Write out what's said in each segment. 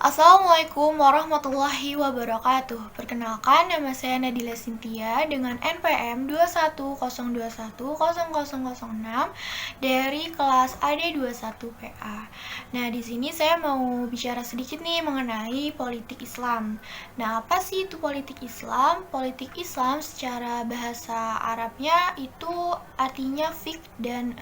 Assalamualaikum warahmatullahi wabarakatuh. Perkenalkan, nama saya Nadila Cynthia dengan NPM 210210006 dari kelas AD21PA. Nah, di sini saya mau bicara sedikit nih mengenai politik Islam. Nah, apa sih itu politik Islam? Politik Islam secara bahasa Arabnya itu artinya fiqh dan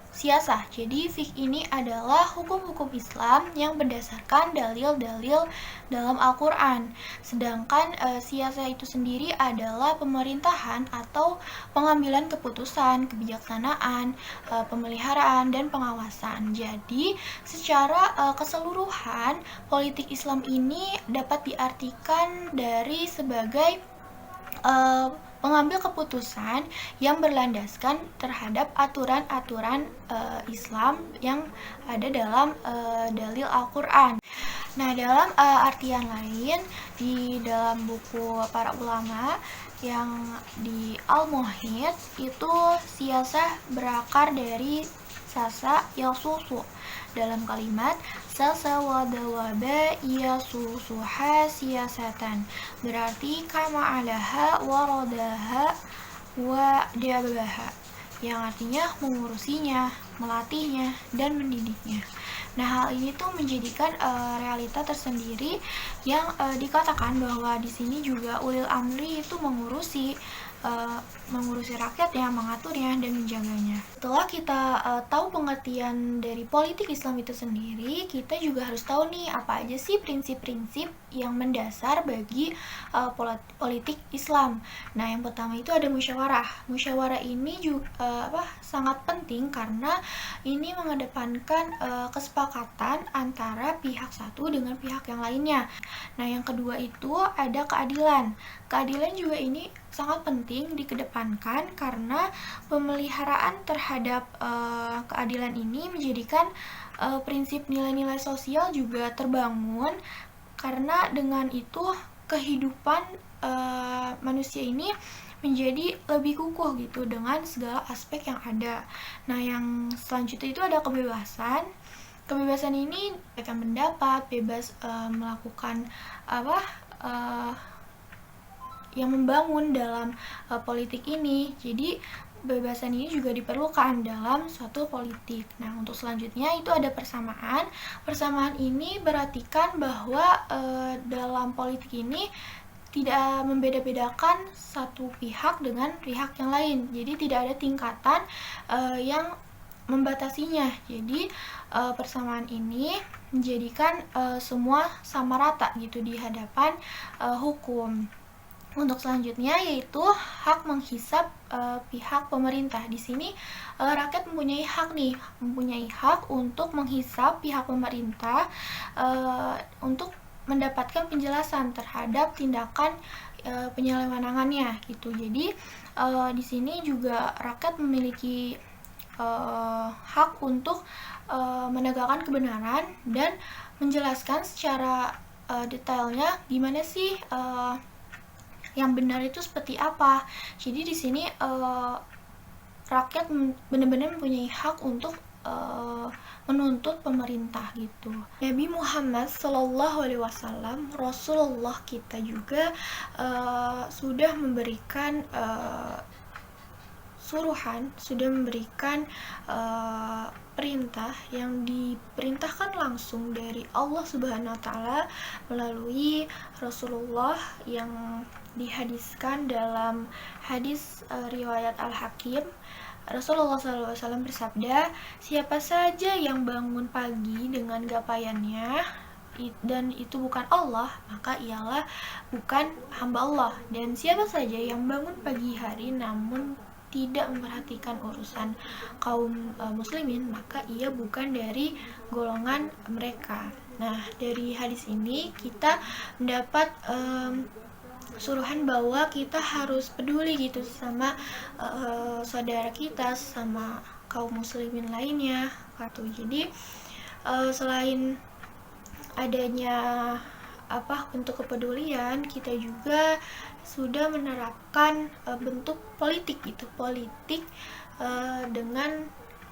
siasah. Jadi fiqh ini adalah hukum-hukum Islam yang berdasarkan dalil-dalil dalam Al-Quran. Sedangkan siasah itu sendiri adalah pemerintahan atau pengambilan keputusan, kebijaksanaan, pemeliharaan, dan pengawasan. Jadi secara keseluruhan politik Islam ini dapat diartikan dari sebagai mengambil keputusan yang berlandaskan terhadap aturan-aturan Islam yang ada dalam dalil Al-Quran. Nah, dalam artian lain, di dalam buku para ulama yang di Al-Muhit itu siasah berakar dari sasa yang susu dalam kalimat sasa wadawaba iya susuha siasatan, berarti kama alaha warodaha wa dabaha, yang artinya mengurusinya, melatihnya, dan mendidiknya. Nah, hal ini tuh menjadikan realita tersendiri yang dikatakan bahwa di sini juga ulil amri itu mengurusi rakyatnya, mengaturnya, dan menjaganya. Setelah kita tahu pengertian dari politik Islam itu sendiri, kita juga harus tahu nih apa aja sih prinsip-prinsip yang mendasar bagi politik Islam. Nah, yang pertama itu ada musyawarah. Musyawarah ini juga sangat penting karena ini mengedepankan kesepakatan antara pihak satu dengan pihak yang lainnya. Nah, yang kedua itu ada keadilan. Keadilan juga ini sangat penting dikedepankan karena pemeliharaan terhadap keadilan ini menjadikan prinsip nilai-nilai sosial juga terbangun, karena dengan itu kehidupan manusia ini menjadi lebih kukuh gitu dengan segala aspek yang ada. Nah, yang selanjutnya itu ada kebebasan. Kebebasan ini akan pendapat, bebas melakukan yang membangun dalam politik ini. Jadi kebebasan ini juga diperlukan dalam suatu politik. Nah, untuk selanjutnya itu ada persamaan. Persamaan ini berartikan bahwa dalam politik ini tidak membeda-bedakan satu pihak dengan pihak yang lain. Jadi tidak ada tingkatan yang membatasinya. Jadi persamaan ini menjadikan semua sama rata gitu di hadapan hukum. Untuk selanjutnya yaitu hak menghisap pihak pemerintah. Di sini rakyat mempunyai hak untuk menghisap pihak pemerintah untuk mendapatkan penjelasan terhadap tindakan penyelewengangannya gitu. Jadi di sini juga rakyat memiliki hak untuk menegakkan kebenaran dan menjelaskan secara detailnya gimana sih yang benar itu seperti apa. Jadi di sini rakyat benar-benar mempunyai hak untuk menuntut pemerintah gitu. Nabi Muhammad SAW, Rasulullah kita juga sudah memberikan sudah memberikan perintah yang diperintahkan langsung dari Allah Subhanahu wa taala melalui Rasulullah yang dihadiskan dalam hadis riwayat Al-Hakim. Rasulullah SAW bersabda, siapa saja yang bangun pagi dengan gapaiannya dan itu bukan Allah, maka ialah bukan hamba Allah. Dan siapa saja yang bangun pagi hari namun tidak memperhatikan urusan kaum muslimin, maka ia bukan dari golongan mereka. Nah, dari hadis ini kita mendapat suruhan bahwa kita harus peduli gitu sama saudara kita, sama kaum muslimin lainnya gitu. Jadi selain adanya bentuk kepedulian, kita juga sudah menerapkan bentuk politik dengan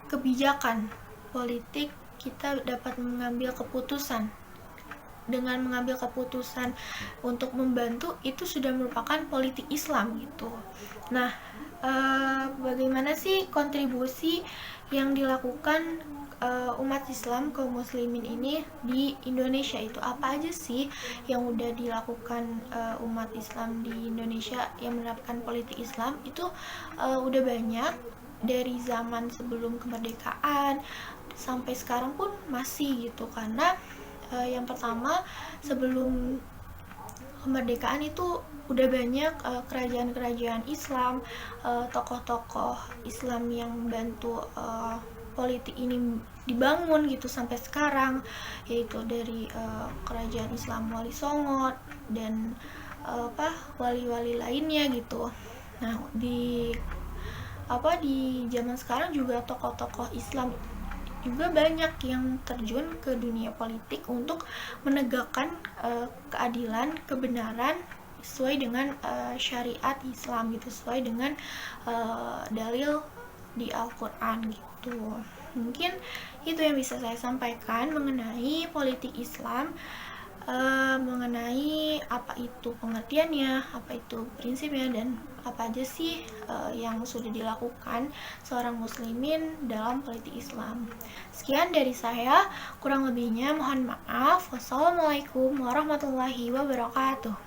kebijakan politik. Kita dapat mengambil keputusan dengan mengambil keputusan untuk membantu itu sudah merupakan politik Islam gitu. Nah, bagaimana sih kontribusi yang dilakukan umat Islam kaum muslimin ini di Indonesia? Itu apa aja sih yang udah dilakukan umat Islam di Indonesia yang menerapkan politik Islam? Itu udah banyak, dari zaman sebelum kemerdekaan sampai sekarang pun masih gitu. Karena yang pertama, sebelum kemerdekaan itu udah banyak kerajaan-kerajaan Islam, tokoh-tokoh Islam yang membantu politik ini dibangun gitu sampai sekarang, yaitu dari kerajaan Islam Wali Songo dan wali-wali lainnya gitu. Nah, di zaman sekarang juga tokoh-tokoh Islam juga banyak yang terjun ke dunia politik untuk menegakkan keadilan, kebenaran sesuai dengan syariat Islam gitu, sesuai dengan dalil di Al-Quran gitu. Mungkin itu yang bisa saya sampaikan mengenai politik Islam, mengenai apa itu pengertiannya, apa itu prinsipnya, dan apa aja sih yang sudah dilakukan seorang muslimin dalam politik Islam. Sekian dari saya, kurang lebihnya mohon maaf. Wassalamualaikum warahmatullahi wabarakatuh.